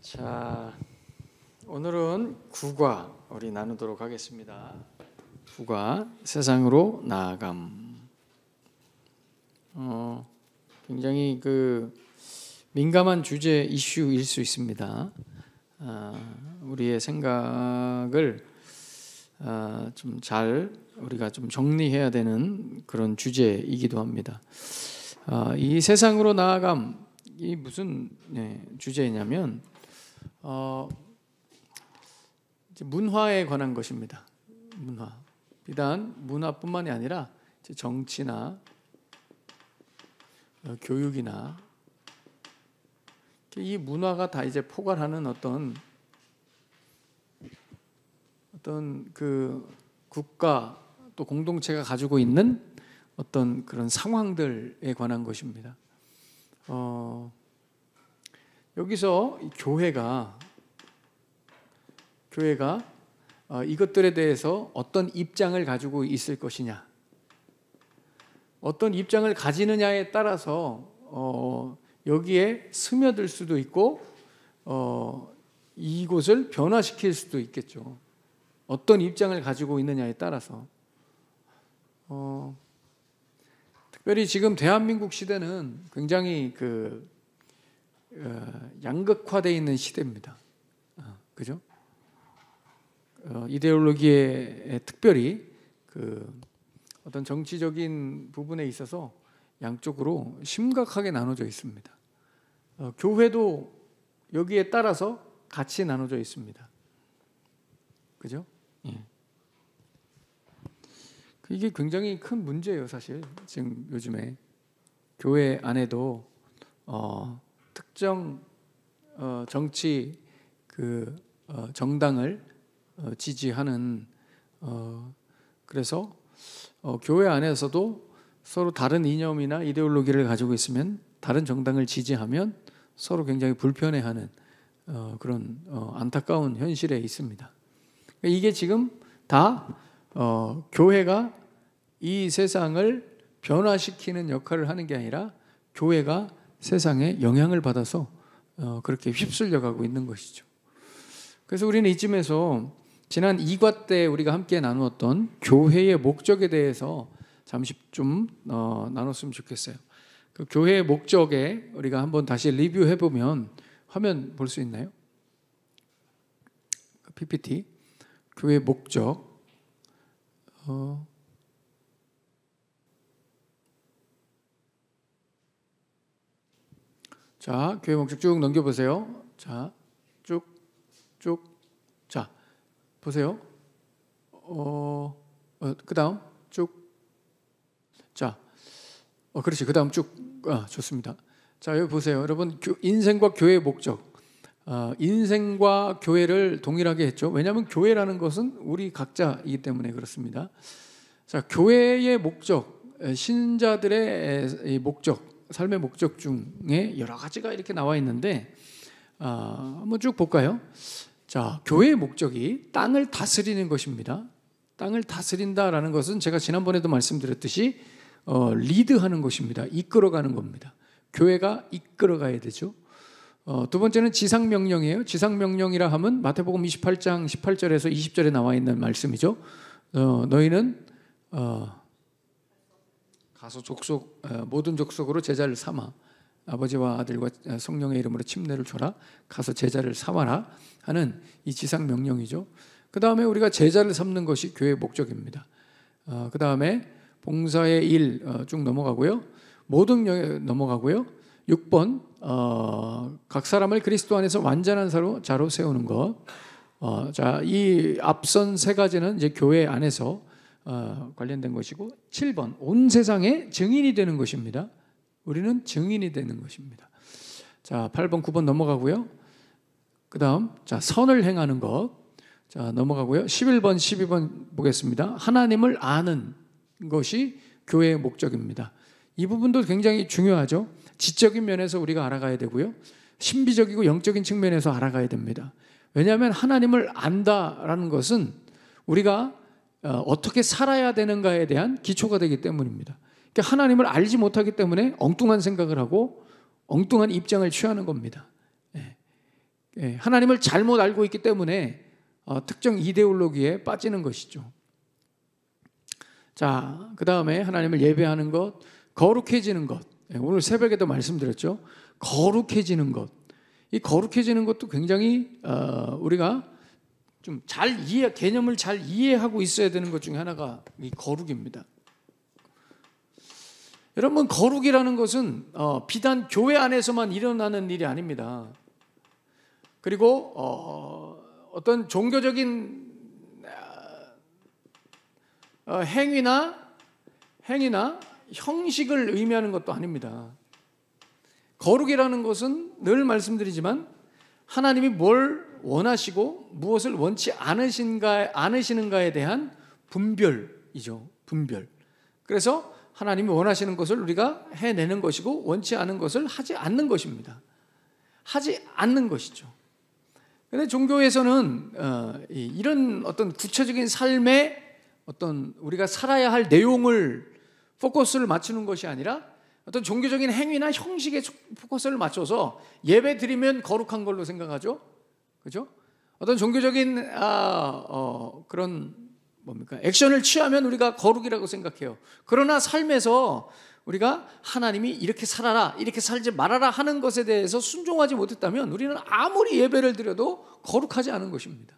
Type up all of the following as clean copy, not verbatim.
자, 오늘은 국화 우리 나누도록 하겠습니다. 국화 세상으로 나아감. 굉장히 민감한 주제 이슈일 수 있습니다. 우리의 생각을 좀 잘 우리가 좀 정리해야 되는 그런 주제이기도 합니다. 이 세상으로 나아감 이 무슨 주제냐면 이제 문화에 관한 것입니다. 문화. 비단 문화뿐만이 아니라 이제 정치나 교육이나 이 문화가 다 이제 포괄하는 어떤 그 국가 또 공동체가 가지고 있는 어떤 그런 상황들에 관한 것입니다. 여기서 교회가 이것들에 대해서 어떤 입장을 가지고 있을 것이냐, 어떤 입장을 가지느냐에 따라서 여기에 스며들 수도 있고 이곳을 변화시킬 수도 있겠죠. 어떤 입장을 가지고 있느냐에 따라서 특별히 지금 대한민국 시대는 굉장히 양극화되어 있는 시대입니다. 그죠? 이데올로기에 특별히 어떤 정치적인 부분에 있어서 양쪽으로 심각하게 나눠져 있습니다. 교회도 여기에 따라서 같이 나눠져 있습니다. 그죠? 예. 이게 굉장히 큰 문제예요, 사실. 지금 요즘에 교회 안에도 특정 정치 정당을 지지하는 그래서 교회 안에서도 서로 다른 이념이나 이데올로기를 가지고 있으면 다른 정당을 지지하면 서로 굉장히 불편해하는 그런 안타까운 현실에 있습니다. 이게 지금 다 교회가 이 세상을 변화시키는 역할을 하는 게 아니라 교회가 세상에 영향을 받아서 그렇게 휩쓸려 가고 있는 것이죠. 그래서 우리는 이쯤에서 지난 2과 때 우리가 함께 나누었던 교회의 목적에 대해서 잠시 좀 나눴으면 좋겠어요. 그 교회의 목적에 우리가 한번 다시 리뷰해 보면 화면 볼 수 있나요? PPT 교회의 목적. 자, 교회 목적 쭉 넘겨보세요. 자, 쭉. 자, 보세요. 그 다음 쭉. 자, 그렇지. 그 다음 쭉. 좋습니다. 자, 여기 보세요. 여러분, 인생과 교회의 목적. 인생과 교회를 동일하게 했죠. 왜냐하면 교회라는 것은 우리 각자이기 때문에 그렇습니다. 자, 교회의 목적, 신자들의 목적, 삶의 목적 중에 여러 가지가 이렇게 나와 있는데 한번 쭉 볼까요? 자, 교회의 목적이 땅을 다스리는 것입니다. 땅을 다스린다라는 것은 제가 지난번에도 말씀드렸듯이 리드하는 것입니다. 이끌어가는 겁니다. 교회가 이끌어가야 되죠. 두 번째는 지상명령이에요. 지상명령이라 하면 마태복음 28장 18절에서 20절에 나와 있는 말씀이죠. 너희는 가서 모든 족속으로 제자를 삼아 아버지와 아들과 성령의 이름으로 침례를 줘라. 가서 제자를 삼아라 하는 이 지상명령이죠. 그 다음에 우리가 제자를 삼는 것이 교회의 목적입니다. 그 다음에 봉사의 일 쭉 넘어가고요. 모든 영역 넘어가고요. 6번 각 사람을 그리스도 안에서 완전한 자로 세우는 것. 자, 이 앞선 세 가지는 이제 교회 안에서 관련된 것이고 7번 온 세상에 증인이 되는 것입니다. 우리는 증인이 되는 것입니다. 자, 8번 9번 넘어가고요. 그 다음 자, 선을 행하는 것. 자, 넘어가고요. 11번 12번 보겠습니다. 하나님을 아는 것이 교회의 목적입니다. 이 부분도 굉장히 중요하죠. 지적인 면에서 우리가 알아가야 되고요. 신비적이고 영적인 측면에서 알아가야 됩니다. 왜냐하면 하나님을 안다라는 것은 우리가 어떻게 살아야 되는가에 대한 기초가 되기 때문입니다. 그러니까 하나님을 알지 못하기 때문에 엉뚱한 생각을 하고 엉뚱한 입장을 취하는 겁니다. 하나님을 잘못 알고 있기 때문에 특정 이데올로기에 빠지는 것이죠. 자, 그 다음에 하나님을 예배하는 것, 거룩해지는 것. 오늘 새벽에도 말씀드렸죠. 거룩해지는 것. 이 거룩해지는 것도 굉장히 우리가 좀 개념을 잘 이해하고 있어야 되는 것 중에 하나가 이 거룩입니다. 여러분, 거룩이라는 것은 비단 교회 안에서만 일어나는 일이 아닙니다. 그리고 어떤 종교적인 행위나 형식을 의미하는 것도 아닙니다. 거룩이라는 것은 늘 말씀드리지만 하나님이 뭘 원하시고 무엇을 원치 않으시는가에 대한 분별이죠. 분별. 그래서 하나님이 원하시는 것을 우리가 해내는 것이고 원치 않은 것을 하지 않는 것입니다. 하지 않는 것이죠. 그런데 종교에서는 이런 어떤 구체적인 삶의 어떤 우리가 살아야 할 내용을 포커스를 맞추는 것이 아니라 어떤 종교적인 행위나 형식에 포커스를 맞춰서 예배 드리면 거룩한 걸로 생각하죠. 그죠? 어떤 종교적인 그런 액션을 취하면 우리가 거룩이라고 생각해요. 그러나 삶에서 우리가 하나님이 이렇게 살아라, 이렇게 살지 말아라 하는 것에 대해서 순종하지 못했다면 우리는 아무리 예배를 드려도 거룩하지 않은 것입니다.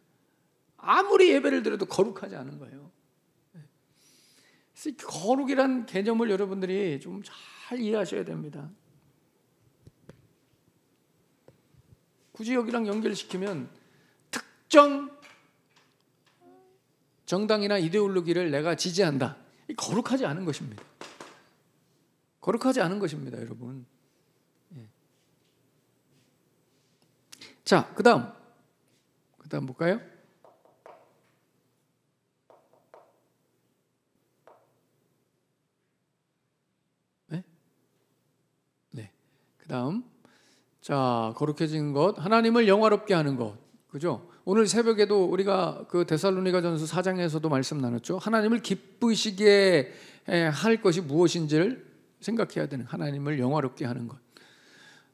아무리 예배를 드려도 거룩하지 않은 거예요. 그래서 거룩이란 개념을 여러분들이 좀 잘 이해하셔야 됩니다. 굳이 여기랑 연결시키면 특정 정당이나 이데올로기를 내가 지지한다. 거룩하지 않은 것입니다. 거룩하지 않은 것입니다, 여러분. 자, 그 다음 볼까요? 네. 그 다음. 자, 거룩해진 것, 하나님을 영화롭게 하는 것. 그죠? 오늘 새벽에도 우리가 그 데살로니가전서 4장에서도 말씀 나눴죠. 하나님을 기쁘시게 할 것이 무엇인지를 생각해야 되는, 하나님을 영화롭게 하는 것.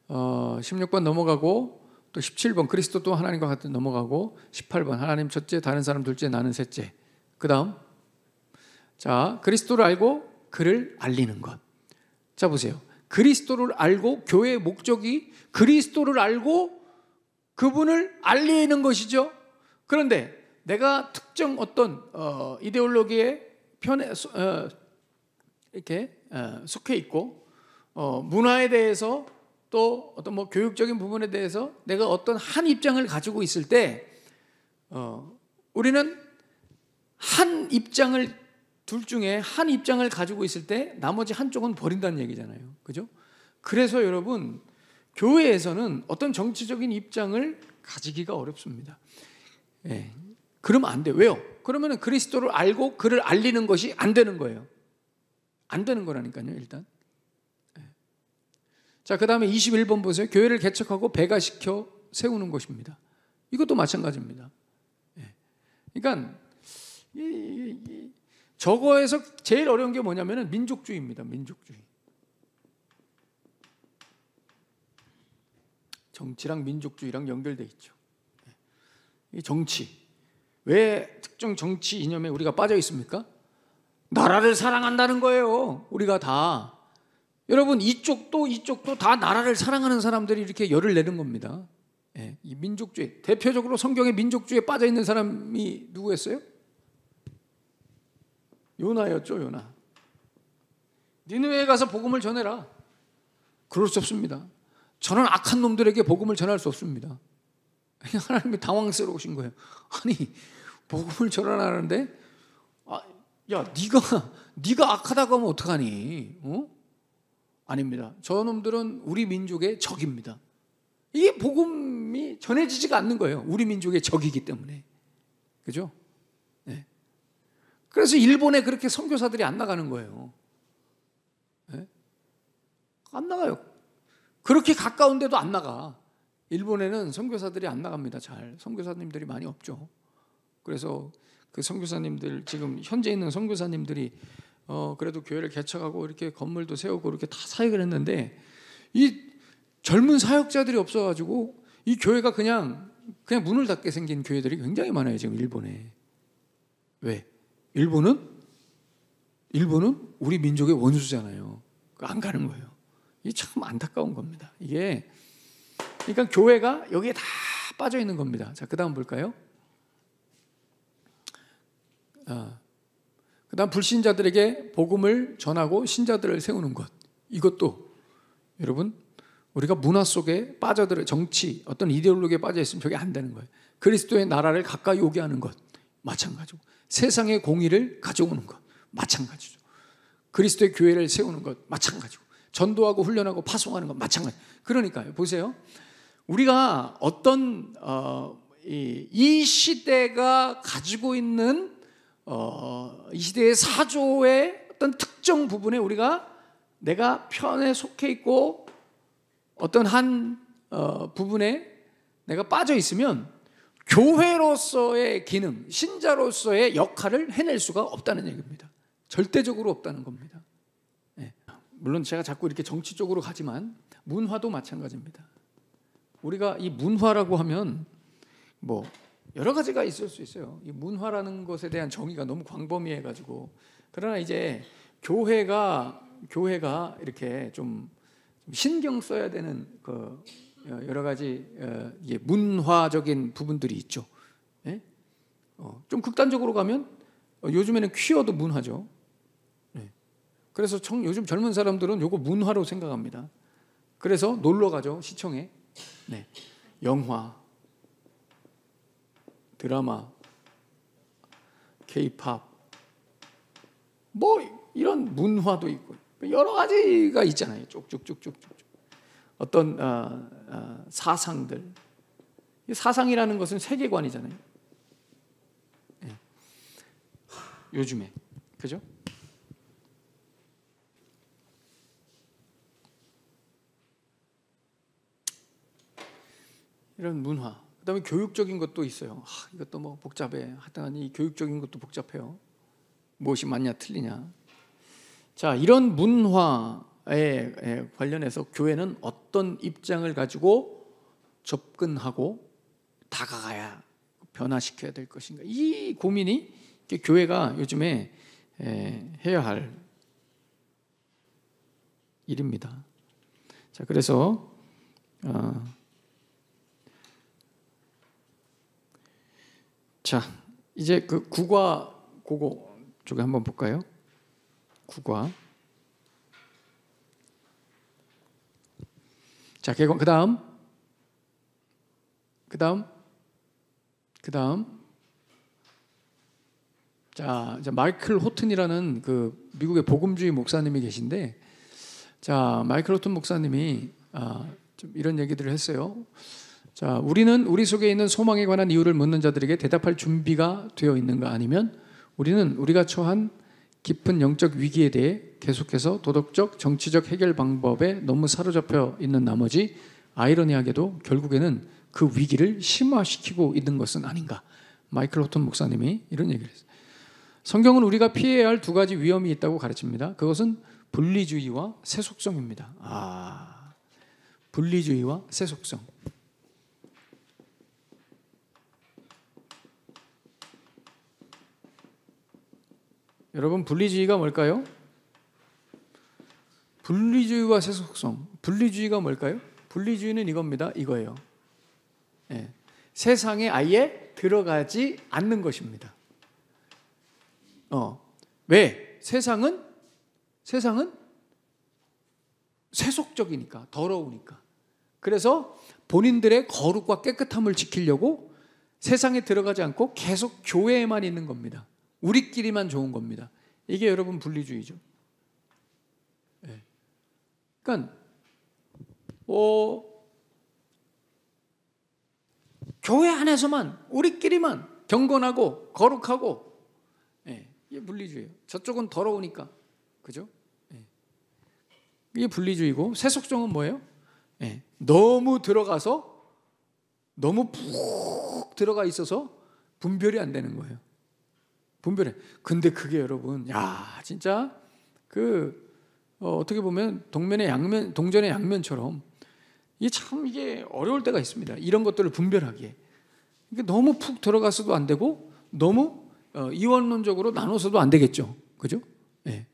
16번 넘어가고 또 17번 그리스도 또 하나님과 같은 넘어가고 18번 하나님 첫째, 다른 사람 둘째, 나는 셋째. 그 다음, 자, 그리스도를 알고 그를 알리는 것. 자, 보세요. 그리스도를 알고, 교회의 목적이 그리스도를 알고 그분을 알리는 것이죠. 그런데 내가 특정 어떤 이데올로기의 편에 이렇게 속해 있고 문화에 대해서 또 어떤 교육적인 부분에 대해서 내가 어떤 한 입장을 가지고 있을 때 우리는 한 입장을 둘 중에 한 입장을 가지고 있을 때 나머지 한쪽은 버린다는 얘기잖아요. 그죠? 그래서 여러분, 교회에서는 어떤 정치적인 입장을 가지기가 어렵습니다. 그러면 안 돼요. 왜요? 그러면 그리스도를 알고 그를 알리는 것이 안 되는 거예요. 안 되는 거라니까요, 일단. 자, 그 다음에 21번 보세요. 교회를 개척하고 배가시켜 세우는 것입니다. 이것도 마찬가지입니다. 그러니까 저거에서 제일 어려운 게 뭐냐면 민족주의입니다. 민족주의. 정치랑 민족주의랑 연결돼 있죠. 이 정치, 왜 특정 정치 이념에 우리가 빠져 있습니까? 나라를 사랑한다는 거예요. 우리가 다. 여러분, 이쪽도 다 나라를 사랑하는 사람들이 이렇게 열을 내는 겁니다. 이 민족주의, 대표적으로 성경의 민족주의에 빠져 있는 사람이 누구였어요? 요나였죠. 요나. 니느웨에 가서 복음을 전해라. 그럴 수 없습니다. 저는 악한 놈들에게 복음을 전할 수 없습니다. 하나님이 당황스러우신 거예요. 아니, 복음을 전하라는데, 야, 네가 악하다고 하면 어떡하니? 아닙니다. 저놈들은 우리 민족의 적입니다. 이게 복음이 전해지지가 않는 거예요. 우리 민족의 적이기 때문에. 그죠? 네. 그래서 일본에 그렇게 선교사들이 안 나가는 거예요. 네? 안 나가요. 그렇게 가까운데도 안 나가. 일본에는 선교사들이 안 나갑니다. 잘. 선교사님들이 많이 없죠. 그래서 그 선교사님들, 지금 현재 있는 선교사님들이 그래도 교회를 개척하고 이렇게 건물도 세우고 이렇게 다 사역을 했는데 이 젊은 사역자들이 없어가지고 이 교회가 그냥 문을 닫게 생긴 교회들이 굉장히 많아요, 지금 일본에. 왜? 일본은 우리 민족의 원수잖아요. 안 가는 거예요. 이게 참 안타까운 겁니다. 이게 그러니까 교회가 여기에 다 빠져 있는 겁니다. 자, 그다음 볼까요? 그다음 불신자들에게 복음을 전하고 신자들을 세우는 것. 이것도 여러분 우리가 문화 속에 빠져들어 정치 어떤 이데올로기에 빠져 있으면 저게 안 되는 거예요. 그리스도의 나라를 가까이 오게 하는 것 마찬가지고, 세상의 공의를 가져오는 것 마찬가지죠. 그리스도의 교회를 세우는 것 마찬가지고, 전도하고 훈련하고 파송하는 것 마찬가지. 그러니까요, 보세요. 우리가 어떤 이 시대가 가지고 있는 이 시대의 사조의 어떤 특정 부분에 내가 편에 속해 있고 어떤 한 부분에 내가 빠져 있으면 교회로서의 기능, 신자로서의 역할을 해낼 수가 없다는 얘기입니다. 절대적으로 없다는 겁니다. 네. 물론 제가 자꾸 이렇게 정치 쪽으로 가지만 문화도 마찬가지입니다. 우리가 이 문화라고 하면 뭐 여러 가지가 있을 수 있어요. 이 문화라는 것에 대한 정의가 너무 광범위해가지고, 그러나 이제 교회가 이렇게 좀 신경 써야 되는 그 여러 가지 문화적인 부분들이 있죠. 네? 좀 극단적으로 가면 요즘에는 퀴어도 문화죠. 네. 그래서 요즘 젊은 사람들은 요거 문화로 생각합니다. 그래서 놀러 가죠, 시청에. 네. 영화, 드라마, K-팝, 뭐 이런 문화도 있고 여러 가지가 있잖아요. 쭉쭉쭉쭉. 어떤 사상들. 사상이라는 것은 세계관이잖아요. 네. 요즘에, 그죠? 이런 문화. 그다음에 교육적인 것도 있어요. 이것도 뭐 복잡해. 하여튼 이 교육적인 것도 복잡해요. 무엇이 맞냐 틀리냐. 자, 이런 문화에 관련해서 교회는 어떤 입장을 가지고 접근하고 다가가야 변화시켜야 될 것인가. 이 고민이 교회가 요즘에 해야 할 일입니다. 자, 그래서 자, 이제 그 국어 그거 쪽에 한번 볼까요? 국어. 자, 개관. 그다음. 자, 이제 마이클 호튼이라는 그 미국의 복음주의 목사님이 계신데, 자, 마이클 호튼 목사님이 좀 이런 얘기들을 했어요. 자, 우리는 우리 속에 있는 소망에 관한 이유를 묻는 자들에게 대답할 준비가 되어 있는가, 아니면 우리는 우리가 처한 깊은 영적 위기에 대해 계속해서 도덕적, 정치적 해결 방법에 너무 사로잡혀 있는 나머지 아이러니하게도 결국에는 그 위기를 심화시키고 있는 것은 아닌가. 마이클 호튼 목사님이 이런 얘기를 했어요. 성경은 우리가 피해야 할 두 가지 위험이 있다고 가르칩니다. 그것은 분리주의와 세속성입니다. 분리주의와 세속성. 여러분, 분리주의가 뭘까요? 분리주의와 세속성. 분리주의가 뭘까요? 분리주의는 이겁니다. 이거예요. 네. 세상에 아예 들어가지 않는 것입니다. 왜? 세상은 세속적이니까, 더러우니까. 그래서 본인들의 거룩과 깨끗함을 지키려고 세상에 들어가지 않고 계속 교회에만 있는 겁니다. 우리끼리만 좋은 겁니다. 이게 여러분 분리주의죠. 네. 그러니까 교회 안에서만 우리끼리만 경건하고 거룩하고, 이게 분리주의예요. 저쪽은 더러우니까, 그죠? 이게 분리주의고, 세속성은 뭐예요? 너무 들어가서 너무 푹 들어가 있어서 분별이 안 되는 거예요. 분별해. 근데 그게 여러분, 진짜 어떻게 보면 동전의 양면처럼 이게 어려울 때가 있습니다. 이런 것들을 분별하기에. 그러니까 너무 푹 들어가서도 안 되고 너무 이원론적으로 나눠서도 안 되겠죠. 그죠? 예.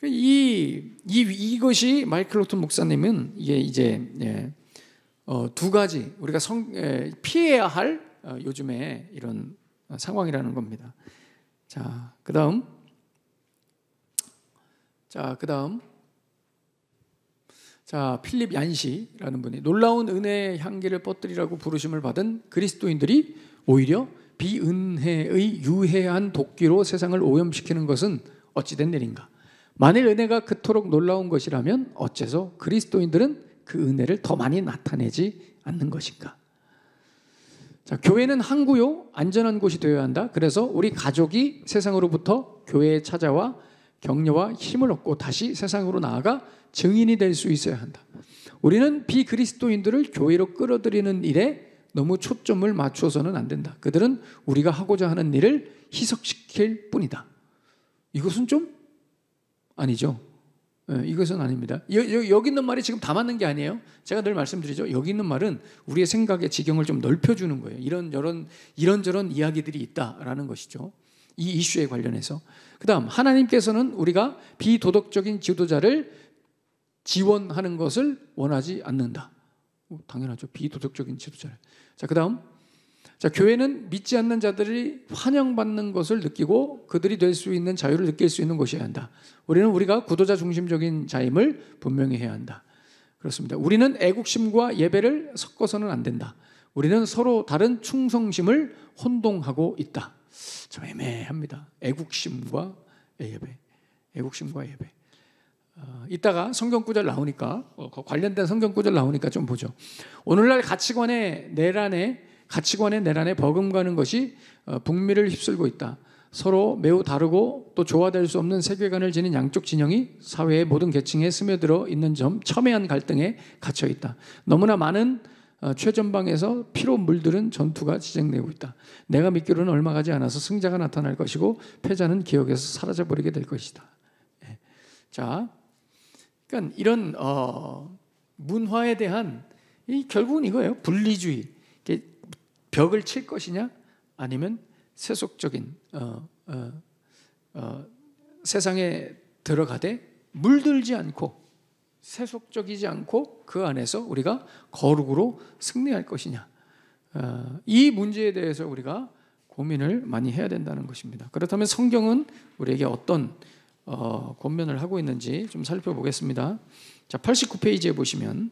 이것이 마이클 로튼 목사님은 이게 이제 두 가지 우리가 피해야 할 요즘에 이런 상황이라는 겁니다. 자, 그다음 필립 얀시라는 분이 놀라운 은혜의 향기를 뻗으리라고 부르심을 받은 그리스도인들이 오히려 비은혜의 유해한 도끼로 세상을 오염시키는 것은 어찌된 일인가? 만일 은혜가 그토록 놀라운 것이라면 어째서 그리스도인들은 그 은혜를 더 많이 나타내지 않는 것인가? 자, 교회는 항구요, 안전한 곳이 되어야 한다. 그래서 우리 가족이 세상으로부터 교회에 찾아와 격려와 힘을 얻고 다시 세상으로 나아가 증인이 될 수 있어야 한다. 우리는 비그리스도인들을 교회로 끌어들이는 일에 너무 초점을 맞추어서는 안 된다. 그들은 우리가 하고자 하는 일을 희석시킬 뿐이다. 이것은 좀 아니죠. 이것은 아닙니다. 여기 있는 말이 지금 다 맞는 게 아니에요. 제가 늘 말씀드리죠. 여기 있는 말은 우리의 생각의 지경을 좀 넓혀주는 거예요. 이런저런 이야기들이 있다라는 것이죠. 이 이슈에 관련해서. 그 다음, 하나님께서는 우리가 비도덕적인 지도자를 지원하는 것을 원하지 않는다. 당연하죠. 비도덕적인 지도자를. 자, 그 다음, 교회는 믿지 않는 자들이 환영받는 것을 느끼고 그들이 될 수 있는 자유를 느낄 수 있는 곳이어야 한다. 우리는 우리가 구도자 중심적인 자임을 분명히 해야 한다. 그렇습니다. 우리는 애국심과 예배를 섞어서는 안 된다. 우리는 서로 다른 충성심을 혼동하고 있다. 좀 애매합니다. 애국심과 예배. 이따가 성경 구절 나오니까 관련된 성경 구절 나오니까 좀 보죠. 오늘날 가치관의 내란에 버금가는 것이 북미를 휩쓸고 있다. 서로 매우 다르고 또 조화될 수 없는 세계관을 지닌 양쪽 진영이 사회의 모든 계층에 스며들어 있는 첨예한 갈등에 갇혀 있다. 너무나 많은 최전방에서 피로 물들은 전투가 진행되고 있다. 내가 믿기로는 얼마 가지 않아서 승자가 나타날 것이고 패자는 기억에서 사라져버리게 될 것이다. 자, 그러니까 이런 문화에 대한 결국은 이거예요. 분리주의. 벽을 칠 것이냐 아니면 세속적인 세상에 들어가되 물들지 않고 세속적이지 않고 그 안에서 우리가 거룩으로 승리할 것이냐, 이 문제에 대해서 우리가 고민을 많이 해야 된다는 것입니다. 그렇다면 성경은 우리에게 어떤 권면을 하고 있는지 좀 살펴보겠습니다. 자, 89페이지에 보시면,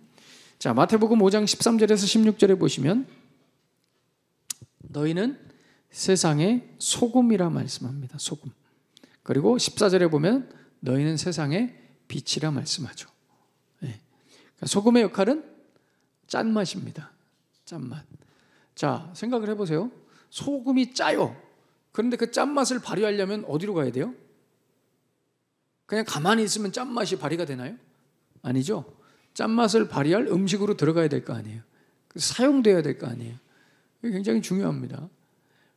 자, 마태복음 5장 13절에서 16절에 보시면 너희는 세상의 소금이라 말씀합니다. 소금. 그리고 14절에 보면 너희는 세상의 빛이라 말씀하죠. 네. 그러니까 소금의 역할은 짠맛입니다. 짠맛. 자, 생각을 해보세요. 소금이 짜요. 그런데 그 짠맛을 발휘하려면 어디로 가야 돼요? 그냥 가만히 있으면 짠맛이 발휘가 되나요? 아니죠. 짠맛을 발휘할 음식으로 들어가야 될 거 아니에요. 사용돼야 될 거 아니에요. 이게 굉장히 중요합니다.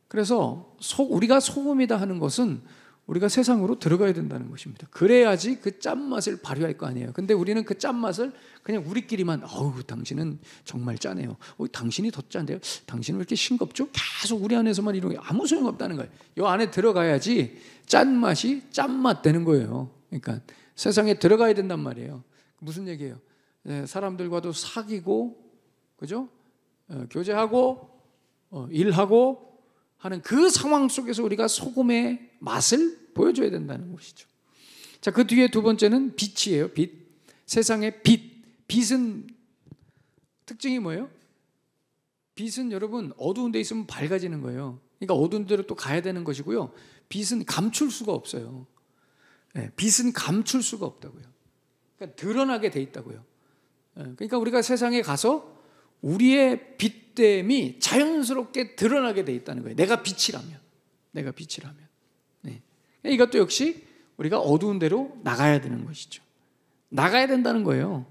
그래서 우리가 소금이다 하는 것은 우리가 세상으로 들어가야 된다는 것입니다. 그래야지 그 짠맛을 발휘할 거 아니에요. 근데 우리는 그 짠맛을 그냥 우리끼리만, 당신은 정말 짜네요. 당신이 더 짠데요. 당신은 왜 이렇게 싱겁죠? 계속 우리 안에서만 이런 게 아무 소용없다는 거예요. 이 안에 들어가야지 짠맛이 짠맛 되는 거예요. 그러니까 세상에 들어가야 된단 말이에요. 무슨 얘기예요? 사람들과도 사귀고, 그죠? 교제하고, 일하고 하는 그 상황 속에서 우리가 소금의 맛을 보여줘야 된다는 것이죠. 자, 그 뒤에 두 번째는 빛이에요. 빛. 세상의 빛. 빛은 특징이 뭐예요? 빛은 여러분 어두운 데 있으면 밝아지는 거예요. 그러니까 어두운 데로 또 가야 되는 것이고요. 빛은 감출 수가 없어요. 빛은 감출 수가 없다고요. 그러니까 드러나게 돼 있다고요. 그러니까 우리가 세상에 가서 우리의 빛됨이 자연스럽게 드러나게 돼 있다는 거예요. 내가 빛이라면. 네. 이것도 역시 우리가 어두운 데로 나가야 되는 것이죠. 나가야 된다는 거예요.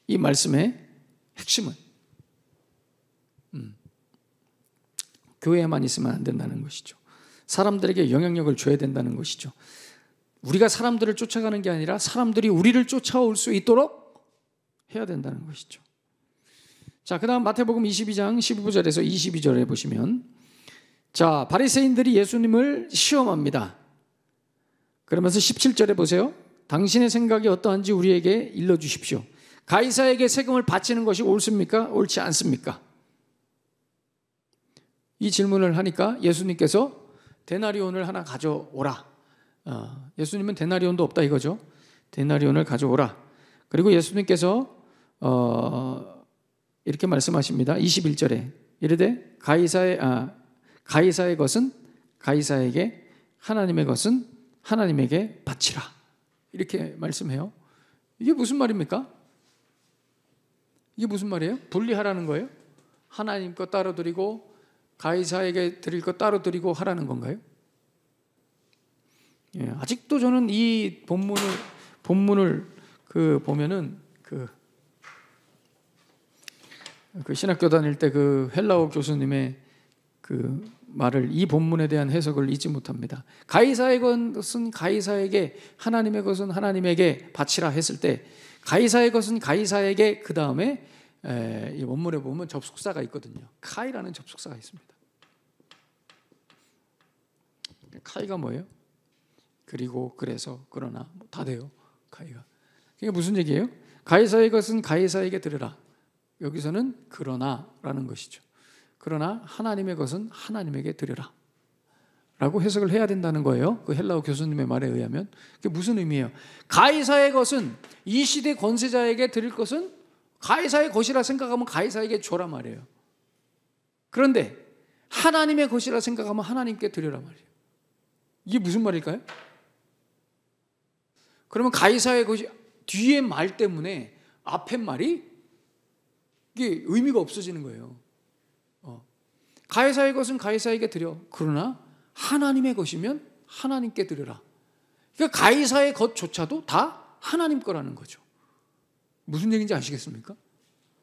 이 말씀의 핵심은. 교회에만 있으면 안 된다는 것이죠. 사람들에게 영향력을 줘야 된다는 것이죠. 우리가 사람들을 쫓아가는 게 아니라 사람들이 우리를 쫓아올 수 있도록 해야 된다는 것이죠. 자, 그다음 마태복음 22장 15절에서 22절에 보시면, 자, 바리새인들이 예수님을 시험합니다. 그러면서 17절에 보세요. 당신의 생각이 어떠한지 우리에게 일러 주십시오. 가이사에게 세금을 바치는 것이 옳습니까? 옳지 않습니까? 이 질문을 하니까 예수님께서 데나리온을 하나 가져오라. 예수님은 데나리온도 없다 이거죠. 데나리온을 가져오라. 그리고 예수님께서 이렇게 말씀하십니다. 21절에 이르되 가이사의 것은 가이사에게, 하나님의 것은 하나님에게 바치라. 이렇게 말씀해요. 이게 무슨 말입니까? 이게 무슨 말이에요? 분리하라는 거예요? 하나님 것 따로 드리고 가이사에게 드릴 것 따로 드리고 하라는 건가요? 예, 아직도 저는 이 본문을 보면은 그 신학교 다닐 때 그 헬라어 교수님의 그 말을, 이 본문에 대한 해석을 잊지 못합니다. 가이사의 것은 가이사에게, 하나님의 것은 하나님에게 바치라 했을 때, 가이사의 것은 가이사에게, 그 다음에 이 원문에 보면 접속사가 있거든요. 카이라는 접속사가 있습니다. 카이가 뭐예요? 그리고, 그래서, 그러나, 다 돼요. 카이가. 그게 무슨 얘기예요? 가이사의 것은 가이사에게 드려라. 여기서는 그러나라는 것이죠. 그러나 하나님의 것은 하나님에게 드려라 라고 해석을 해야 된다는 거예요. 그 헬라어 교수님의 말에 의하면. 그게 무슨 의미예요? 가이사의 것은, 이 시대 권세자에게 드릴 것은 가이사의 것이라 생각하면 가이사에게 줘라 말이에요. 그런데 하나님의 것이라 생각하면 하나님께 드려라 말이에요. 이게 무슨 말일까요? 그러면 가이사의 것이, 뒤에 말 때문에 앞에 말이 이게 의미가 없어지는 거예요. 가이사의 것은 가이사에게 드려. 그러나 하나님의 것이면 하나님께 드려라. 그러니까 가이사의 것조차도 다 하나님 거라는 거죠. 무슨 얘기인지 아시겠습니까?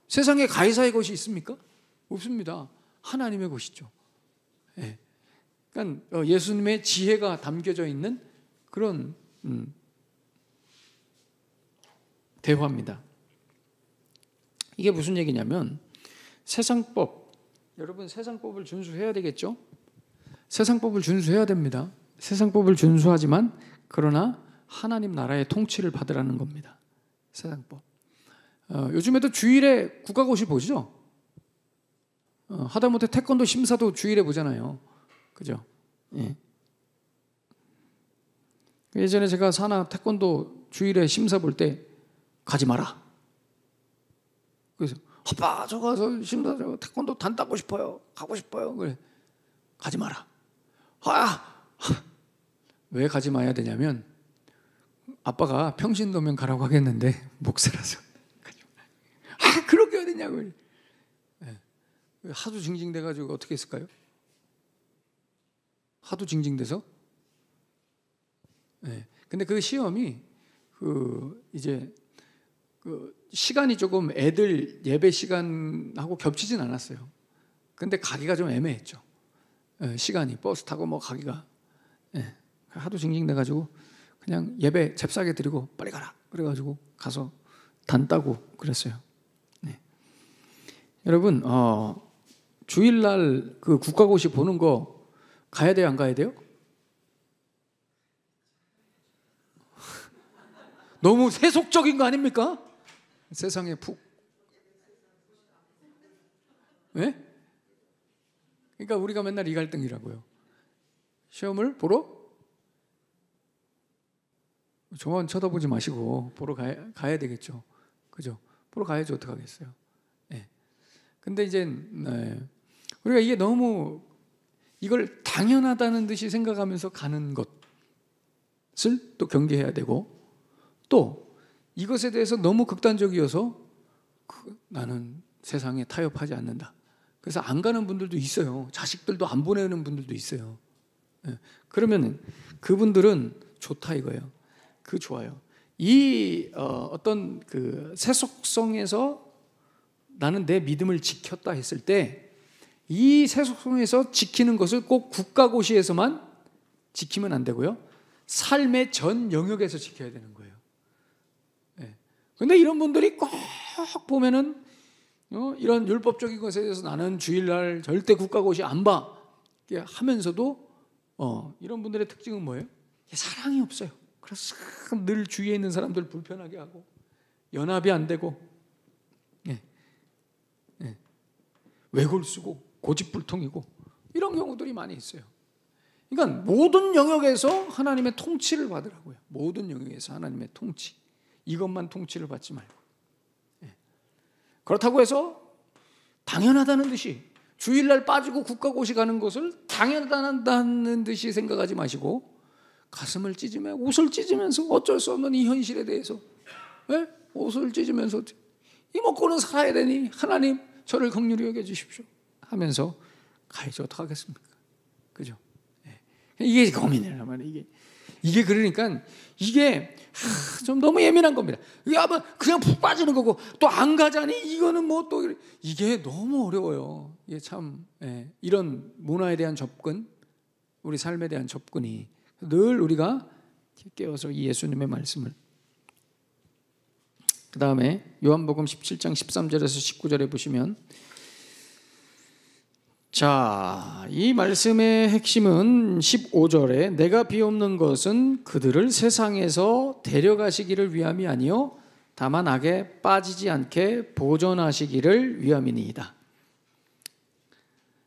세상에 가이사의 것이 있습니까? 없습니다. 하나님의 것이죠. 예. 그러니까 예수님의 지혜가 담겨져 있는 그런 대화입니다. 이게 무슨 얘기냐면, 세상법, 여러분 세상법을 준수해야 되겠죠? 세상법을 준수해야 됩니다. 세상법을 준수하지만 그러나 하나님 나라의 통치를 받으라는 겁니다. 세상법. 요즘에도 주일에 국가고시 보시죠? 하다못해 태권도 심사도 주일에 보잖아요. 그죠? 예. 예전에 제가 산하 태권도 주일에 심사 볼 때 가지 마라. 그래서 아빠 저 가서 심사 태권도 단 따고 싶어요. 가고 싶어요. 그래. 가지 마라. 왜 가지 마야 되냐면, 아빠가 평신도면 가라고 하겠는데 목사라서 그렇게 해야 되냐고. 네. 하도 징징대가지고 어떻게 했을까요? 하도 징징대서. 네. 근데 그 시험이 이제 시간이 조금 애들 예배 시간하고 겹치진 않았어요. 근데 가기가 좀 애매했죠. 시간이 버스 타고 뭐 가기가. 하도 징징대가지고 그냥 예배 잽싸게 드리고 빨리 가라 그래가지고 가서 단 따고 그랬어요. 네. 여러분 주일날 그 국가고시 보는 거 가야 돼요, 안 가야 돼요? 너무 세속적인 거 아닙니까? 세상에 푹. 네? 그러니까 우리가 맨날 이 갈등이라고요. 시험을 보러? 저만 쳐다보지 마시고 보러 가야 되겠죠. 그죠? 보러 가야지 어떡하겠어요. 네. 근데 이제 우리가 이게 너무 이걸 당연하다는 듯이 생각하면서 가는 것을 또 경계해야 되고, 또 이것에 대해서 너무 극단적이어서 나는 세상에 타협하지 않는다. 그래서 안 가는 분들도 있어요. 자식들도 안 보내는 분들도 있어요. 그러면 그분들은 좋다 이거예요. 좋아요. 이 어떤 그 세속성에서 나는 내 믿음을 지켰다 했을 때, 이 세속성에서 지키는 것을 꼭 국가고시에서만 지키면 안 되고요. 삶의 전 영역에서 지켜야 되는 거예요. 그런데 이런 분들이 꼭 보면은 이런 율법적인 것에 대해서 나는 주일날 절대 국가고시 안 봐. 하면서도 이런 분들의 특징은 뭐예요? 사랑이 없어요. 그래서 늘 주위에 있는 사람들 불편하게 하고 연합이 안 되고 외골 쓰고 고집불통이고 이런 경우들이 많이 있어요. 그러니까 모든 영역에서 하나님의 통치를 받으라고요. 모든 영역에서 하나님의 통치. 이것만 통치를 받지 말고. 그렇다고 해서 당연하다는 듯이 주일날 빠지고 국가고시 가는 것을 당연하다는 듯이 생각하지 마시고 가슴을 찢으며 옷을 찢으면서 어쩔 수 없는 이 현실에 대해서 옷을 찢으면서 이 먹고는 살아야 되니 하나님 저를 긍휼히 여겨주십시오 하면서 가야지 어떡하겠습니까? 그죠? 이게 고민이란 말이에요. 이게 그러니까 이게 좀 너무 예민한 겁니다. 이게 아마 그냥 푹 빠지는 거고 또 안 가자니 이거는 뭐 또 이게 너무 어려워요. 이게 참 이런 문화에 대한 접근, 우리 삶에 대한 접근이 늘 우리가 깨워서 이 예수님의 말씀을 그 다음에 요한복음 17장 13절에서 19절에 보시면 자, 이 말씀의 핵심은 15절에 내가 비옵는 것은 그들을 세상에서 데려가시기를 위함이 아니요 다만 악에 빠지지 않게 보존하시기를 위함이니이다.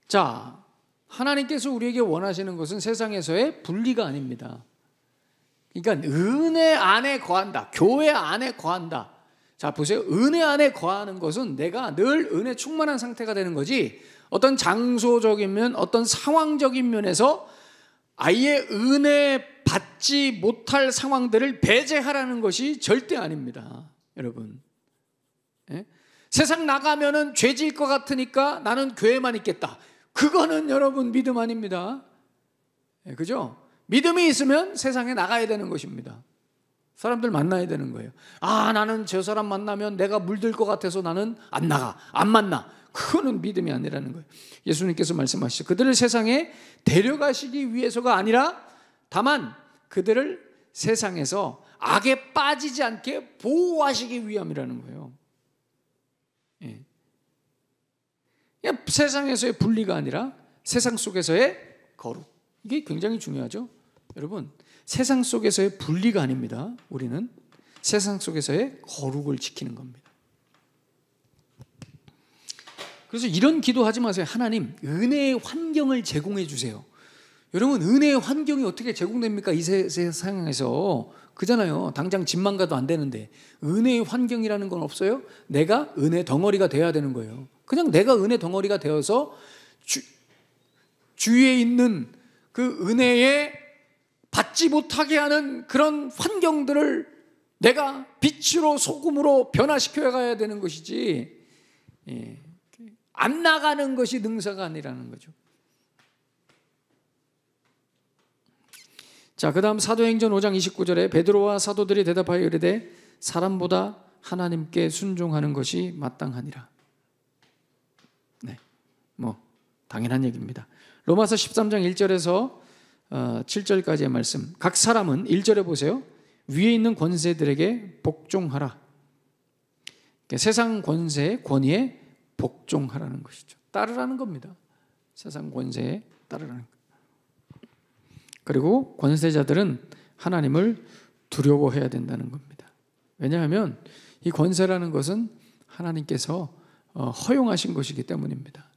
자, 하나님께서 우리에게 원하시는 것은 세상에서의 분리가 아닙니다. 그러니까 은혜 안에 거한다. 교회 안에 거한다. 자, 보세요. 은혜 안에 거하는 것은 내가 늘 은혜 충만한 상태가 되는 거지 어떤 장소적인 면, 어떤 상황적인 면에서 아예 은혜 받지 못할 상황들을 배제하라는 것이 절대 아닙니다. 여러분. 세상 나가면은 죄질 것 같으니까 나는 교회만 있겠다. 그거는 여러분 믿음 아닙니다. 그죠? 믿음이 있으면 세상에 나가야 되는 것입니다. 사람들 만나야 되는 거예요. 아, 나는 저 사람 만나면 내가 물들 것 같아서 나는 안 나가, 안 만나. 그거는 믿음이 아니라는 거예요. 예수님께서 말씀하시죠. 그들을 세상에 데려가시기 위해서가 아니라 다만 그들을 세상에서 악에 빠지지 않게 보호하시기 위함이라는 거예요. 세상에서의 분리가 아니라 세상 속에서의 거룩. 이게 굉장히 중요하죠. 여러분, 세상 속에서의 분리가 아닙니다. 우리는 세상 속에서의 거룩을 지키는 겁니다. 그래서 이런 기도하지 마세요. 하나님, 은혜의 환경을 제공해 주세요. 여러분, 은혜의 환경이 어떻게 제공됩니까? 이 세상에서. 그잖아요. 당장 집만 가도 안 되는데 은혜의 환경이라는 건 없어요? 내가 은혜 덩어리가 돼야 되는 거예요. 그냥 내가 은혜 덩어리가 되어서 주위에 있는 그 은혜에 받지 못하게 하는 그런 환경들을 내가 빛으로 소금으로 변화시켜 가야 되는 것이지 안 나가는 것이 능사가 아니라는 거죠. 자, 그 다음 사도행전 5장 29절에 베드로와 사도들이 대답하여 이르되 사람보다 하나님께 순종하는 것이 마땅하니라. 네, 뭐 당연한 얘기입니다. 로마서 13장 1절에서 7절까지의 말씀. 각 사람은 1절에 보세요. 위에 있는 권세들에게 복종하라. 그러니까 세상 권세의 권위에 복종하라는 것이죠. 따르라는 겁니다. 세상 권세에 따르라는 것. 그리고 권세자들은 하나님을 두려워해야 된다는 겁니다. 왜냐하면 이 권세라는 것은 하나님께서 허용하신 것이기 때문입니다.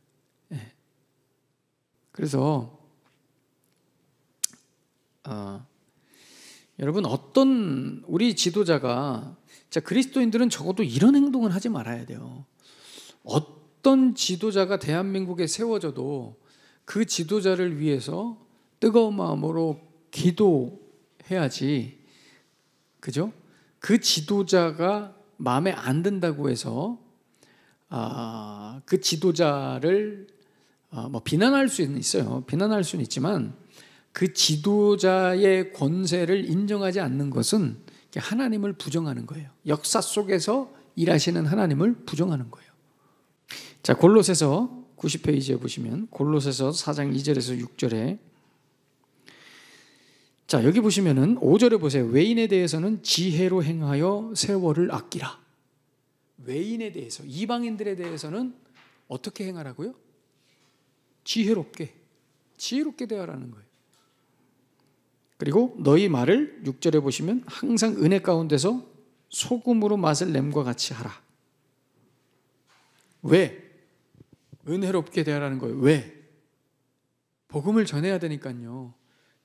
그래서 여러분, 어떤 우리 지도자가, 자, 그리스도인들은 적어도 이런 행동은 하지 말아야 돼요. 어떤 지도자가 대한민국에 세워져도 그 지도자를 위해서 뜨거운 마음으로 기도해야지, 그죠? 그 지도자가 마음에 안 든다고 해서 그 지도자를 뭐 비난할 수는 있어요. 비난할 수는 있지만 그 지도자의 권세를 인정하지 않는 것은 하나님을 부정하는 거예요. 역사 속에서 일하시는 하나님을 부정하는 거예요. 자, 골로새서 90페이지에 보시면 골로새서 4장 2절에서 6절에 자, 여기 보시면은 5절에 보세요. 외인에 대해서는 지혜로 행하여 세월을 아끼라. 외인에 대해서, 이방인들에 대해서는 어떻게 행하라고요? 지혜롭게 대하라는 거예요. 그리고 너희 말을 6절에 보시면 항상 은혜 가운데서 소금으로 맛을 냄과 같이 하라. 왜? 은혜롭게 대하라는 거예요. 왜? 복음을 전해야 되니까요.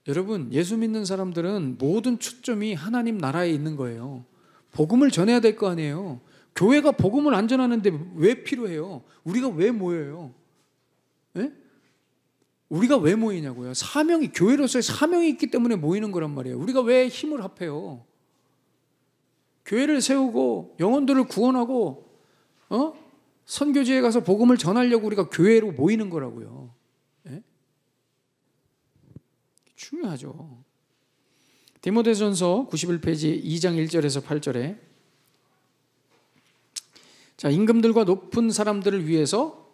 여러분, 예수 믿는 사람들은 모든 초점이 하나님 나라에 있는 거예요. 복음을 전해야 될 거 아니에요. 교회가 복음을 안 전하는데 왜 필요해요? 우리가 왜 모여요? 네? 우리가 왜 모이냐고요? 교회로서의 사명이 있기 때문에 모이는 거란 말이에요. 우리가 왜 힘을 합해요? 교회를 세우고 영혼들을 구원하고 선교지에 가서 복음을 전하려고 우리가 교회로 모이는 거라고요. 네? 중요하죠. 디모데전서 91페이지 2장 1절에서 8절에 자, 임금들과 높은 사람들을 위해서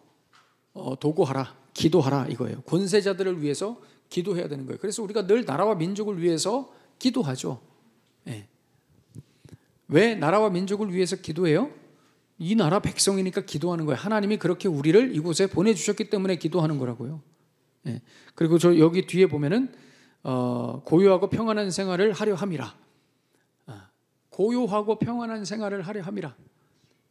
도구하라, 기도하라 이거예요. 권세자들을 위해서 기도해야 되는 거예요. 그래서 우리가 늘 나라와 민족을 위해서 기도하죠. 네. 왜 나라와 민족을 위해서 기도해요? 이 나라 백성이니까 기도하는 거예요. 하나님이 그렇게 우리를 이곳에 보내주셨기 때문에 기도하는 거라고요. 네. 그리고 저 여기 뒤에 보면은 고요하고 평안한 생활을 하려 함이라. 고요하고 평안한 생활을 하려 함이라.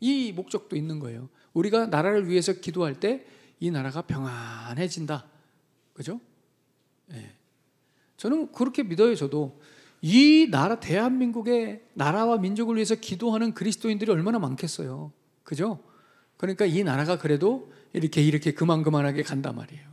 이 목적도 있는 거예요. 우리가 나라를 위해서 기도할 때 이 나라가 평안해진다. 그죠? 네. 저는 그렇게 믿어요. 저도 이 나라 대한민국의 나라와 민족을 위해서 기도하는 그리스도인들이 얼마나 많겠어요. 그죠? 그러니까 이 나라가 그래도 이렇게 그만하게 간단 말이에요.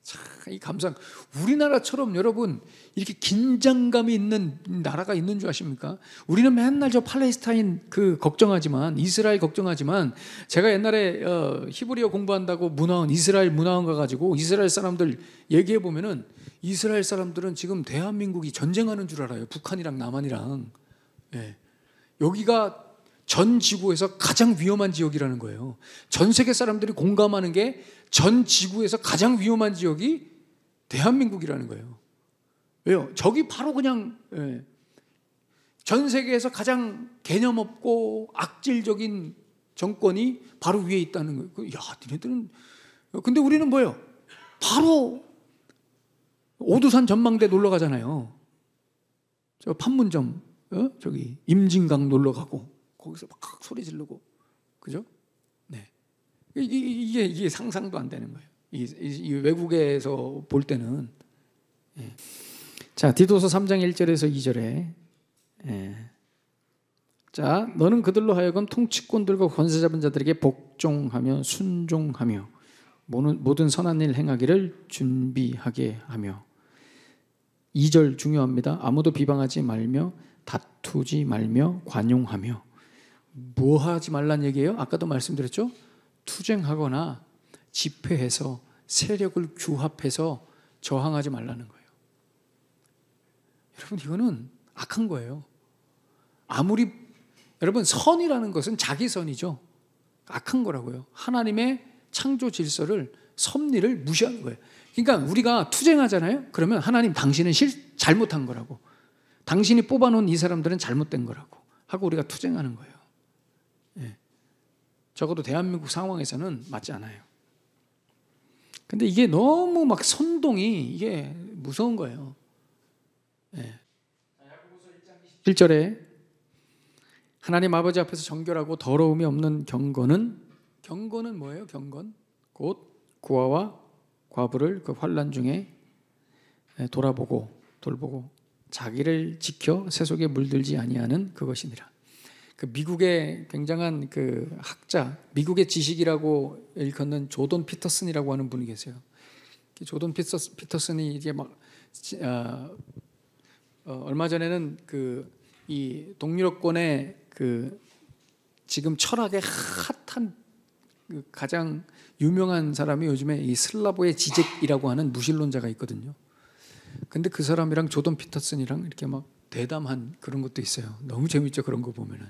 참, 이 감상. 우리나라처럼 여러분 이렇게 긴장감이 있는 나라가 있는 줄 아십니까? 우리는 맨날 저 팔레스타인 걱정하지만, 이스라엘 걱정하지만, 제가 옛날에 히브리어 공부한다고 이스라엘 문화원 가가지고 이스라엘 사람들 얘기해 보면은 이스라엘 사람들은 지금 대한민국이 전쟁하는 줄 알아요. 북한이랑 남한이랑. 예. 여기가 전 지구에서 가장 위험한 지역이라는 거예요. 전 세계 사람들이 공감하는 게 전 지구에서 가장 위험한 지역이 대한민국이라는 거예요. 왜요? 저기 바로 그냥 전 세계에서 가장 개념 없고 악질적인 정권이 바로 위에 있다는 거예요. 야, 니네들은. 근데 우리는 뭐예요? 바로 오두산 전망대 놀러 가잖아요. 저 판문점, 저기 임진강 놀러 가고 거기서 막 소리 지르고, 그죠? 네. 이게 상상도 안 되는 거예요. 이 외국에서 볼 때는. 예. 자, 디도서 3장 1절에서 2절에 자, 너는 그들로 하여금 통치권들과 권세 잡은 자들에게 복종하며 순종하며 모든 선한 일 행하기를 준비하게 하며. 2절 중요합니다. 아무도 비방하지 말며 다투지 말며 관용하며. 뭐 하지 말란 얘기예요? 아까도 말씀드렸죠? 투쟁하거나 집회해서 세력을 규합해서 저항하지 말라는 거예요. 여러분, 이거는 악한 거예요. 아무리 여러분, 선이라는 것은 자기 선이죠. 악한 거라고요. 하나님의 창조 질서를, 섭리를 무시하는 거예요. 그러니까 우리가 투쟁하잖아요. 그러면 하나님, 당신은 잘못한 거라고, 당신이 뽑아놓은 이 사람들은 잘못된 거라고 하고 우리가 투쟁하는 거예요. 예. 적어도 대한민국 상황에서는 맞지 않아요. 근데 이게 너무 막 선동이 이게 무서운 거예요. 예. 1절에 하나님 아버지 앞에서 정결하고 더러움이 없는 경건은 뭐예요? 경건 곧 고아와 과부를 그 환난 중에 돌보고 자기를 지켜 세속에 물들지 아니하는 그것이니라. 그 미국의 굉장한 그 학자, 미국의 지식이라고 일컫는 조던 피터슨이라고 하는 분이 계세요. 조던 피터슨이 이제 막 얼마 전에는 이 동유럽권의 지금 철학의 핫한 가장 유명한 사람이 요즘에 이 슬라보의 지젝이라고 하는 무신론자가 있거든요. 근데 그 사람이랑 조던 피터슨이랑 이렇게 막 대담한 그런 것도 있어요. 너무 재밌죠, 그런 거 보면은.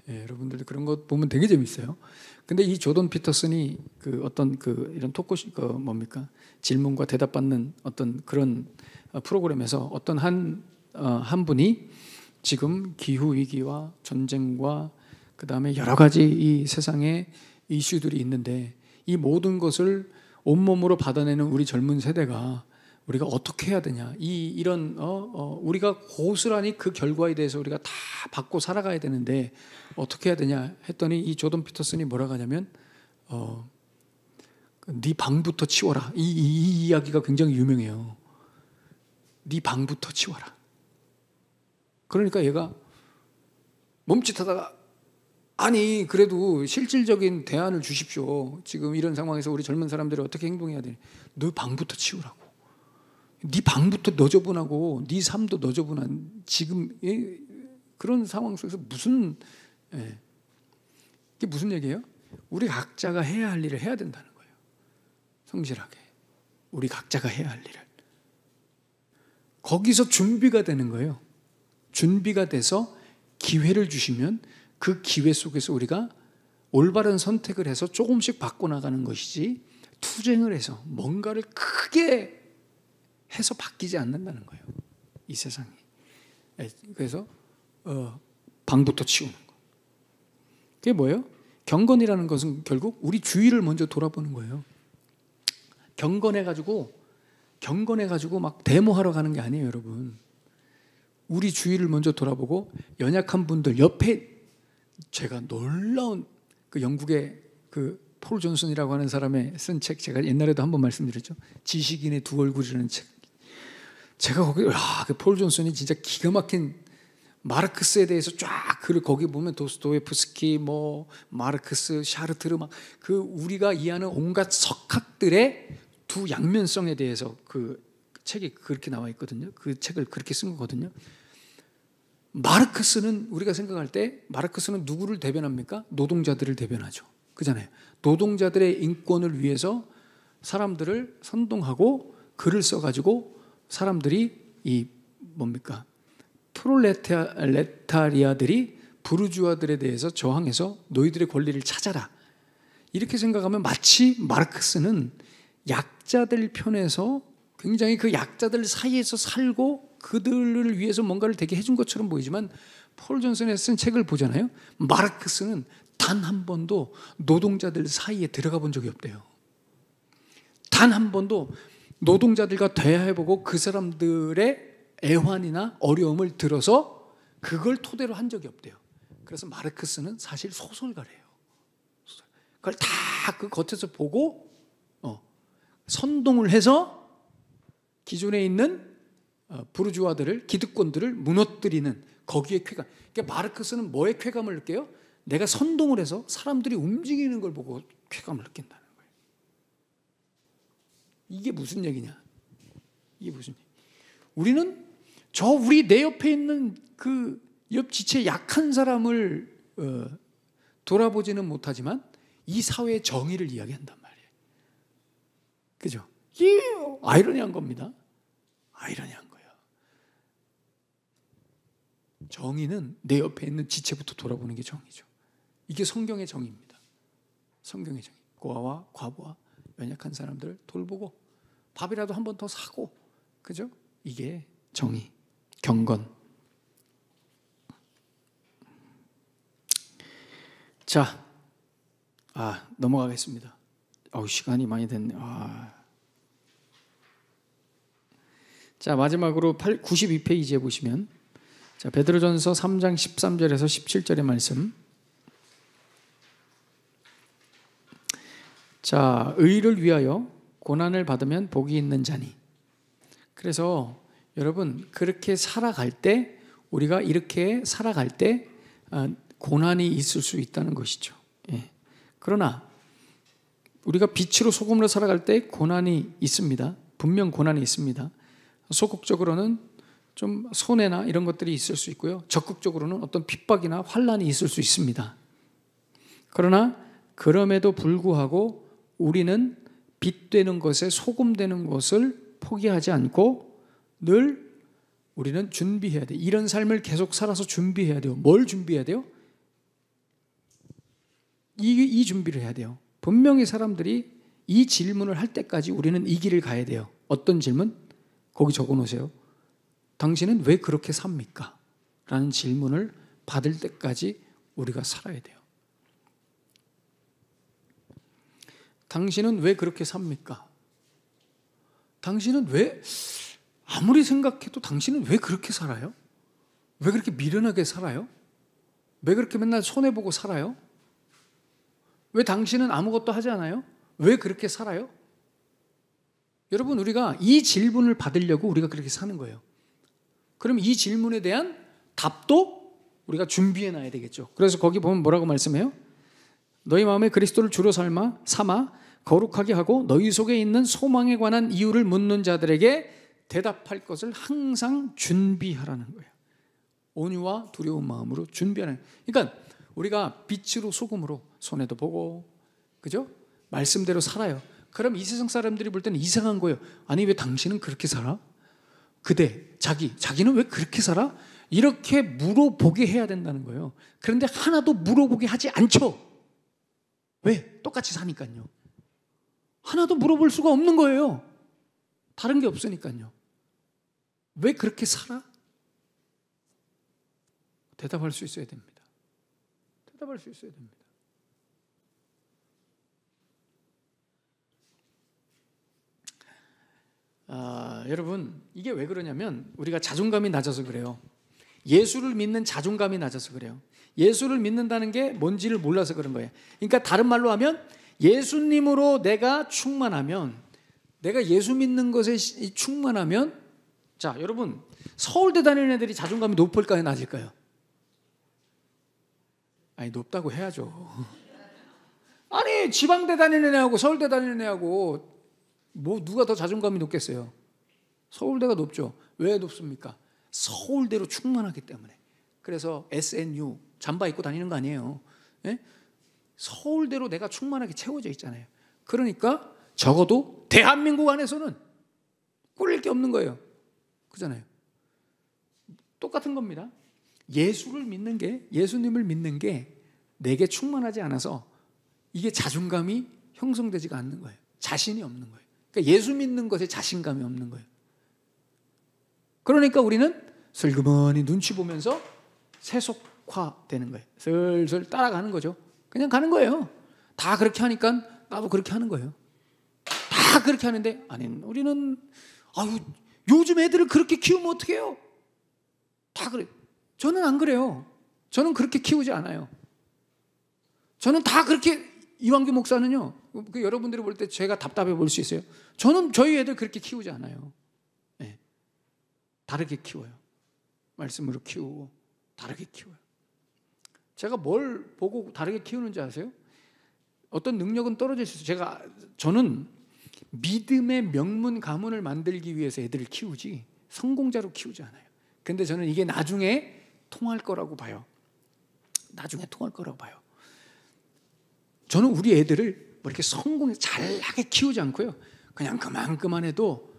예, 여러분들도 그런 거 보면 되게 재밌어요. 근데 이 조던 피터슨이 이런 토크쇼 뭡니까? 질문과 대답받는 어떤 그런 프로그램에서 어떤 한 분이 지금 기후 위기와 전쟁과 그 다음에 여러 가지 이 세상에 이슈들이 있는데 이 모든 것을 온몸으로 받아내는 우리 젊은 세대가 우리가 어떻게 해야 되냐, 이런 우리가 고스란히 그 결과에 대해서 우리가 다 받고 살아가야 되는데 어떻게 해야 되냐 했더니 이 조던 피터슨이 뭐라고 하냐면 네 방부터 치워라. 이 이야기가 굉장히 유명해요. 네 방부터 치워라. 그러니까 얘가 멈칫하다가 아니 그래도 실질적인 대안을 주십시오. 지금 이런 상황에서 우리 젊은 사람들이 어떻게 행동해야 되니? 너 방부터 치우라고. 네 방부터 너저분하고 네 삶도 너저분한 지금 그런 상황 속에서 이게 무슨 얘기예요? 우리 각자가 해야 할 일을 해야 된다는 거예요. 성실하게 우리 각자가 해야 할 일을. 거기서 준비가 되는 거예요. 준비가 돼서 기회를 주시면 그 기회 속에서 우리가 올바른 선택을 해서 조금씩 바꿔나가는 것이지 투쟁을 해서 뭔가를 크게 해서 바뀌지 않는다는 거예요. 이 세상이. 그래서 방부터 치우는 거. 그게 뭐예요? 경건이라는 것은 결국 우리 주위를 먼저 돌아보는 거예요. 경건해가지고 막 데모하러 가는 게 아니에요, 여러분. 우리 주위를 먼저 돌아보고 연약한 분들 옆에 제가 놀라운 그 영국의 그 폴 존슨이라고 하는 사람의 쓴 책, 제가 옛날에도 한번 말씀드렸죠. 지식인의 두 얼굴이라는 책. 제가 거기 그 폴 존슨이 진짜 기가 막힌 마르크스에 대해서 쫙 글을 거기 보면 도스토옙스키, 마르크스, 샤르트르 막 그 우리가 이해하는 온갖 석학들의 두 양면성에 대해서 그 책이 그렇게 나와 있거든요. 그 책을 그렇게 쓴 거거든요. 마르크스는 우리가 생각할 때 마르크스는 누구를 대변합니까? 노동자들을 대변하죠. 그잖아요. 노동자들의 인권을 위해서 사람들을 선동하고 글을 써가지고 사람들이 이 뭡니까? 프롤레타리아들이 부르주아들에 대해서 저항해서 너희들의 권리를 찾아라. 이렇게 생각하면 마치 마르크스는 약자들 편에서 굉장히 그 약자들 사이에서 살고 그들을 위해서 뭔가를 되게 해준 것처럼 보이지만 폴 존슨이 쓴 책을 보잖아요. 마르크스는 단 한 번도 노동자들 사이에 들어가 본 적이 없대요. 단 한 번도 노동자들과 대화해보고 그 사람들의 애환이나 어려움을 들어서 그걸 토대로 한 적이 없대요. 그래서 마르크스는 사실 소설가래요. 그걸 다 그 겉에서 보고 선동을 해서 기존에 있는 부르주아들을, 기득권들을 무너뜨리는 거기에 쾌감. 그러니까 마르크스는 뭐에 쾌감을 느껴요? 내가 선동을 해서 사람들이 움직이는 걸 보고 쾌감을 느낀다는 거예요. 이게 무슨 얘기냐? 이게 무슨 얘기? 우리는 우리 내 옆에 있는 그 옆 지체 약한 사람을 돌아보지는 못하지만 이 사회의 정의를 이야기한단 말이에요. 그죠? 이게 아이러니한 겁니다. 아이러니한 거예요. 정의는 내 옆에 있는 지체부터 돌아보는 게 정의죠. 이게 성경의 정의입니다. 성경의 정의. 고아와 과부와 연약한 사람들을 돌보고 밥이라도 한 번 더 사고, 그죠? 이게 정의, 경건. 자, 넘어가겠습니다. 시간이 많이 됐네. 자, 마지막으로 92페이지에 보시면 자, 베드로전서 3장 13절에서 17절의 말씀. 자, 의를 위하여 고난을 받으면 복이 있는 자니. 그래서 여러분 그렇게 살아갈 때, 우리가 이렇게 살아갈 때 고난이 있을 수 있다는 것이죠. 예. 그러나 우리가 빛으로 소금으로 살아갈 때 고난이 있습니다. 분명 고난이 있습니다. 소극적으로는 좀 손해나 이런 것들이 있을 수 있고요. 적극적으로는 어떤 핍박이나 환난이 있을 수 있습니다. 그러나 그럼에도 불구하고 우리는 빛되는 것에 소금되는 것을 포기하지 않고 늘 우리는 준비해야 돼요. 이런 삶을 계속 살아서 준비해야 돼요. 뭘 준비해야 돼요? 이 준비를 해야 돼요. 분명히 사람들이 이 질문을 할 때까지 우리는 이 길을 가야 돼요. 어떤 질문? 거기 적어놓으세요. 당신은 왜 그렇게 삽니까? 라는 질문을 받을 때까지 우리가 살아야 돼요. 당신은 왜 그렇게 삽니까? 당신은 왜, 아무리 생각해도 당신은 왜 그렇게 살아요? 왜 그렇게 미련하게 살아요? 왜 그렇게 맨날 손해보고 살아요? 왜 당신은 아무것도 하지 않아요? 왜 그렇게 살아요? 여러분, 우리가 이 질문을 받으려고 우리가 그렇게 사는 거예요. 그럼 이 질문에 대한 답도 우리가 준비해 놔야 되겠죠. 그래서 거기 보면 뭐라고 말씀해요? 너희 마음에 그리스도를 주로 삼아 거룩하게 하고 너희 속에 있는 소망에 관한 이유를 묻는 자들에게 대답할 것을 항상 준비하라는 거예요. 온유와 두려운 마음으로 준비하는. 그러니까 우리가 빛으로 소금으로 손해도 보고, 그죠? 말씀대로 살아요. 그럼 이 세상 사람들이 볼 때는 이상한 거예요. 아니, 왜 당신은 그렇게 살아? 자기는 왜 그렇게 살아? 이렇게 물어보게 해야 된다는 거예요. 그런데 하나도 물어보게 하지 않죠. 왜? 똑같이 사니까요. 하나도 물어볼 수가 없는 거예요. 다른 게 없으니까요. 왜 그렇게 살아? 대답할 수 있어야 됩니다. 대답할 수 있어야 됩니다. 여러분, 이게 왜 그러냐면 우리가 자존감이 낮아서 그래요. 예수를 믿는 자존감이 낮아서 그래요. 예수를 믿는다는 게 뭔지를 몰라서 그런 거예요. 그러니까 다른 말로 하면 예수님으로 내가 충만하면, 내가 예수 믿는 것에 충만하면, 자, 여러분, 서울대 다니는 애들이 자존감이 높을까요, 낮을까요? 아니, 높다고 해야죠. 아니, 지방대 다니는 애하고 서울대 다니는 애하고 뭐 누가 더 자존감이 높겠어요? 서울대가 높죠. 왜 높습니까? 서울대로 충만하기 때문에. 그래서 SNU 잠바 입고 다니는 거 아니에요. 예? 서울대로 내가 충만하게 채워져 있잖아요. 그러니까 적어도 대한민국 안에서는 꿀릴 게 없는 거예요. 그잖아요. 똑같은 겁니다. 예수님을 믿는 게 내게 충만하지 않아서 이게 자존감이 형성되지가 않는 거예요. 자신이 없는 거예요. 그러니까 예수 믿는 것에 자신감이 없는 거예요. 그러니까 우리는 슬그머니 눈치 보면서 세속화되는 거예요. 슬슬 따라가는 거죠. 그냥 가는 거예요. 다 그렇게 하니까 나도 그렇게 하는 거예요. 다 그렇게 하는데, 아니, 우리는 요즘 애들을 그렇게 키우면 어떡해요? 다 그래. 저는 안 그래요. 저는 그렇게 키우지 않아요. 저는 다 그렇게, 이완규 목사는요, 여러분들이 볼 때 제가 답답해 보일 수 있어요. 저는 저희 애들 그렇게 키우지 않아요. 네. 다르게 키워요. 말씀으로 키우고 다르게 키워요. 제가 뭘 보고 다르게 키우는지 아세요? 어떤 능력은 떨어질 수 있어요. 저는 믿음의 명문 가문을 만들기 위해서 애들을 키우지 성공자로 키우지 않아요. 근데 저는 이게 나중에 통할 거라고 봐요. 나중에 통할 거라고 봐요. 저는 우리 애들을 뭐 이렇게 성공해서 잘나게 키우지 않고요. 그냥 그만 해도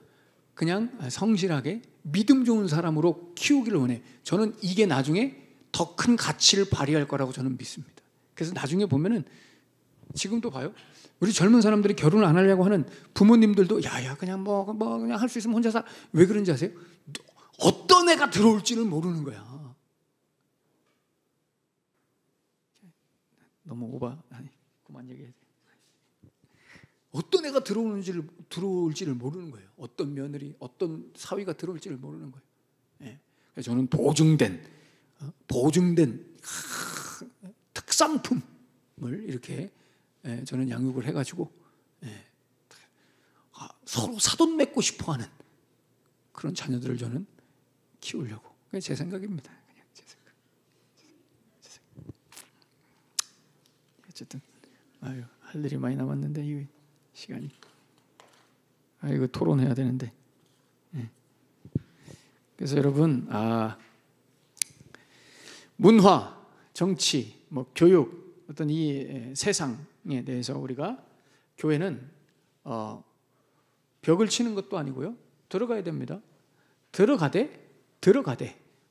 그냥 성실하게 믿음 좋은 사람으로 키우기를 원해. 저는 이게 나중에 더 큰 가치를 발휘할 거라고 저는 믿습니다. 그래서 나중에 보면은, 지금도 봐요. 우리 젊은 사람들이 결혼을 안 하려고 하는 부모님들도 그냥 그냥 할 수 있으면 혼자 살. 왜 그런지 아세요? 어떤 애가 들어올지를 모르는 거야. 너무 그만 얘기해야 돼. 어떤 애가 들어올지를 모르는 거예요. 어떤 며느리, 어떤 사위가 들어올지를 모르는 거예요. 예. 그래서 저는 보증된 특상품을 이렇게 저는 양육을 해가지고 서로 사돈 맺고 싶어하는 그런 자녀들을 저는 키우려고. 그게 제 생각입니다. 그냥 제 생각. 어쨌든 할 일이 많이 남았는데 이 시간이 이거 토론해야 되는데. 그래서 여러분, 문화, 정치, 교육, 어떤 이 세상에 대해서 우리가, 교회는 벽을 치는 것도 아니고요, 들어가야 됩니다. 들어가되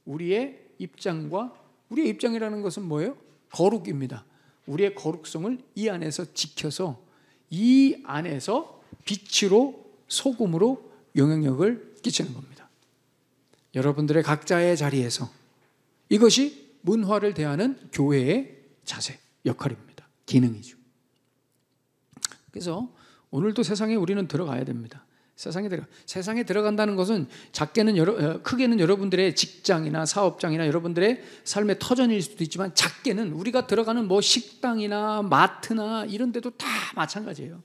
우리의 입장이라는 것은 뭐예요? 거룩입니다. 우리의 거룩성을 이 안에서 지켜서 이 안에서 빛으로 소금으로 영향력을 끼치는 겁니다. 여러분들의 각자의 자리에서 이것이 문화를 대하는 교회의 자세, 역할입니다. 기능이죠. 그래서 오늘도 세상에 우리는 들어가야 됩니다. 세상에 들어간다는 것은 크게는 여러분들의 직장이나 사업장이나 여러분들의 삶의 터전일 수도 있지만, 작게는 우리가 들어가는 뭐 식당이나 마트나 이런 데도 다 마찬가지예요.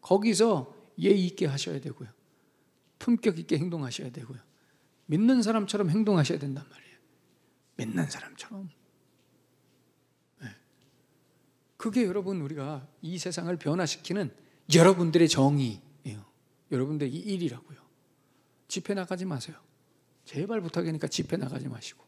거기서 예의 있게 하셔야 되고요, 품격 있게 행동하셔야 되고요, 믿는 사람처럼 행동하셔야 된단 말이에요. 믿는 사람처럼. 그게 여러분, 우리가 이 세상을 변화시키는 여러분들의 정의예요. 여러분들의 일이라고요. 집회 나가지 마세요. 제발 부탁이니까 집회 나가지 마시고.